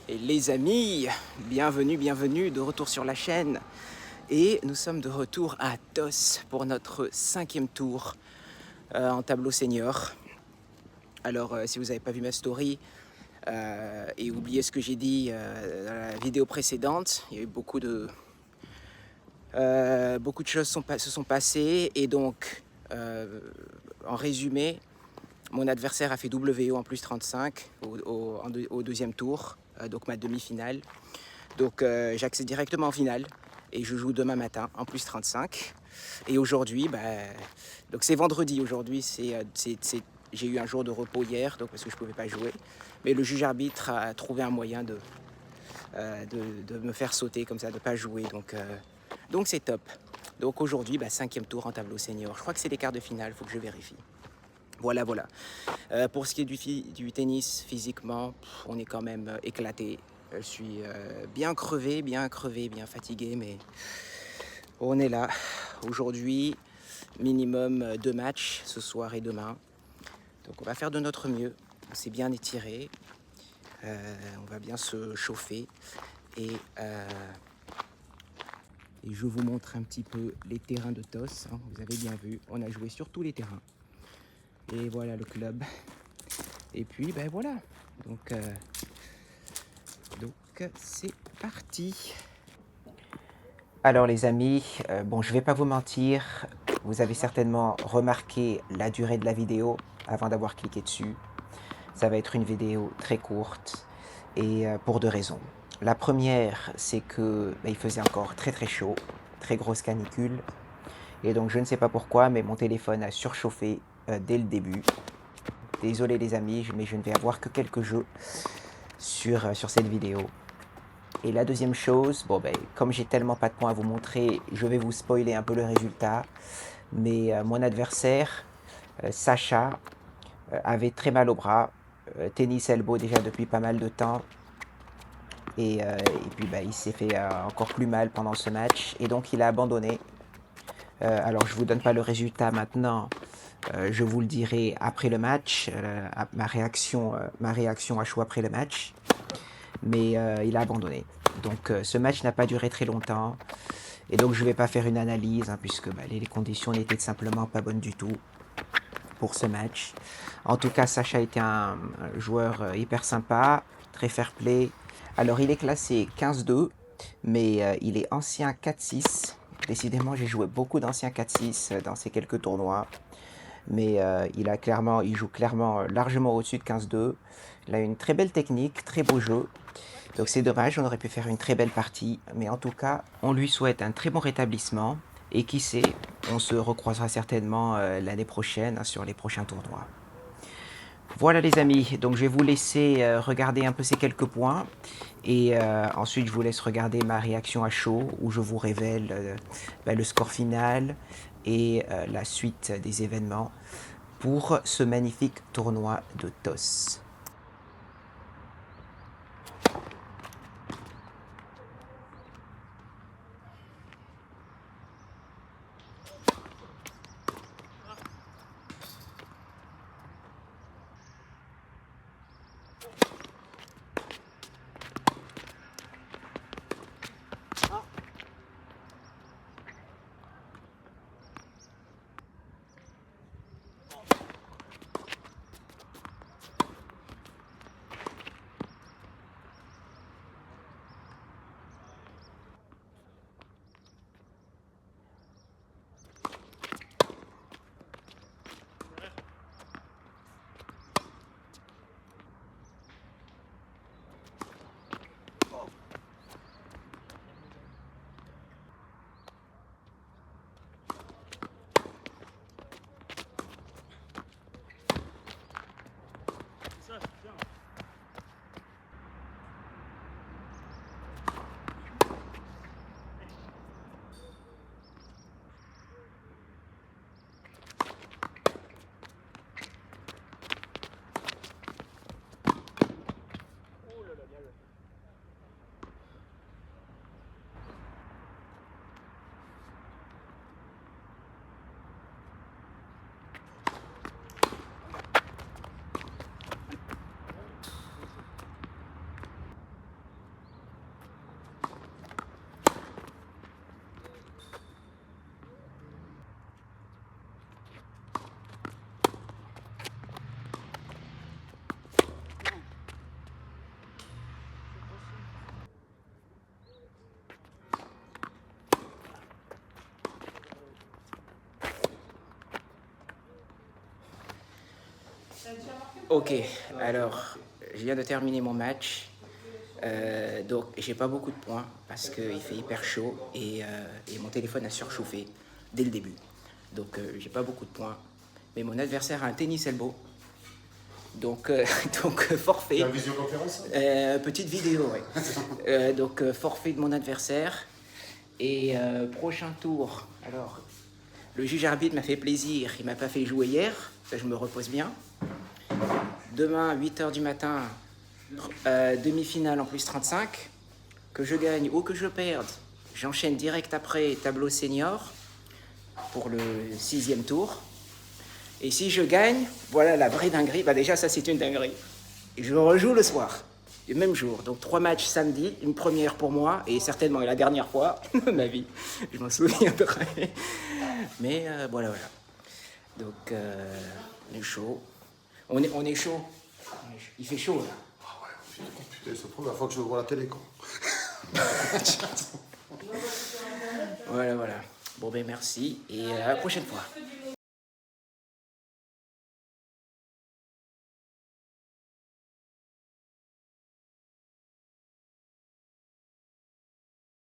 Et les amis, bienvenue de retour sur la chaîne. Et nous sommes de retour à TOS pour notre 5e tour en tableau senior. Alors si vous n'avez pas vu ma story et oubliez ce que j'ai dit dans la vidéo précédente, il y a eu beaucoup de choses se sont passées et donc en résumé, mon adversaire a fait WO en plus 35 au deuxième tour, donc ma demi-finale. Donc j'accède directement en finale et je joue demain matin en plus 35. Et aujourd'hui, donc c'est vendredi aujourd'hui, j'ai eu un jour de repos hier, donc parce que je ne pouvais pas jouer. Mais le juge arbitre a trouvé un moyen de me faire sauter comme ça, de ne pas jouer. Donc c'est top. Donc aujourd'hui, 5e tour en tableau senior. Je crois que c'est les quarts de finale, il faut que je vérifie. Voilà. Pour ce qui est du tennis, physiquement, on est quand même éclaté. Je suis bien crevé, bien fatigué, mais on est là. Aujourd'hui, minimum 2 matchs, ce soir et demain. Donc on va faire de notre mieux. On s'est bien étiré. On va bien se chauffer. Et je vous montre un petit peu les terrains de TOS. Hein. Vous avez bien vu, on a joué sur tous les terrains. Et voilà le club. Et puis, voilà. Donc c'est parti. Alors les amis, bon je vais pas vous mentir, vous avez certainement remarqué la durée de la vidéo avant d'avoir cliqué dessus. Ça va être une vidéo très courte et pour 2 raisons. La première, c'est que il faisait encore très chaud, très grosse canicule. Et donc je ne sais pas pourquoi, mais mon téléphone a surchauffé dès le début. Désolé les amis, mais je ne vais avoir que quelques jeux sur cette vidéo. Et la deuxième chose, comme j'ai tellement pas de points à vous montrer, je vais vous spoiler un peu le résultat. Mais mon adversaire, Sacha, avait très mal au bras, tennis elbow déjà depuis pas mal de temps. Et puis il s'est fait encore plus mal pendant ce match. Et donc il a abandonné. Alors je vous donne pas le résultat maintenant. Je vous le dirai après le match, ma réaction à chaud après le match. Mais il a abandonné. Donc ce match n'a pas duré très longtemps. Et donc je ne vais pas faire une analyse, hein, puisque les conditions n'étaient simplement pas bonnes du tout pour ce match. En tout cas, Sacha était un joueur hyper sympa, très fair play. Alors il est classé 15-2, mais il est ancien 4-6. Décidément, j'ai joué beaucoup d'anciens 4-6 dans ces quelques tournois. Mais il joue clairement largement au-dessus de 15-2. Il a une très belle technique, très beau jeu. Donc c'est dommage, on aurait pu faire une très belle partie. Mais en tout cas, on lui souhaite un très bon rétablissement. Et qui sait, on se recroisera certainement l'année prochaine sur les prochains tournois. Voilà les amis, donc je vais vous laisser regarder un peu ces quelques points. Et ensuite je vous laisse regarder ma réaction à chaud, où je vous révèle le score final et la suite des événements pour ce magnifique tournoi de TOS. Ok, alors, je viens de terminer mon match. Donc, j'ai pas beaucoup de points parce qu'il fait hyper chaud et mon téléphone a surchauffé dès le début. Donc, j'ai pas beaucoup de points. Mais mon adversaire a un tennis elbow. Donc, forfait. C'est une visioconférence? Petite vidéo, oui. Donc, forfait de mon adversaire. Et prochain tour. Alors, le juge arbitre m'a fait plaisir. Il m'a pas fait jouer hier. Ça, je me repose bien. Demain, 8h du matin, demi-finale en plus 35. Que je gagne ou que je perde, j'enchaîne direct après tableau senior pour le 6e tour. Et si je gagne, voilà la vraie dinguerie. Bah déjà, ça, c'est une dinguerie. Et je rejoue le soir, le même jour. Donc 3 matchs samedi, une première pour moi et certainement la dernière fois de ma vie. Je m'en souviendrai. Mais voilà. Donc, on est chaud. On est chaud. Il fait chaud, là. Ah ouais, putain, c'est la première fois que je vois la télé, quoi. Voilà. Bon, ben merci et à la prochaine fois.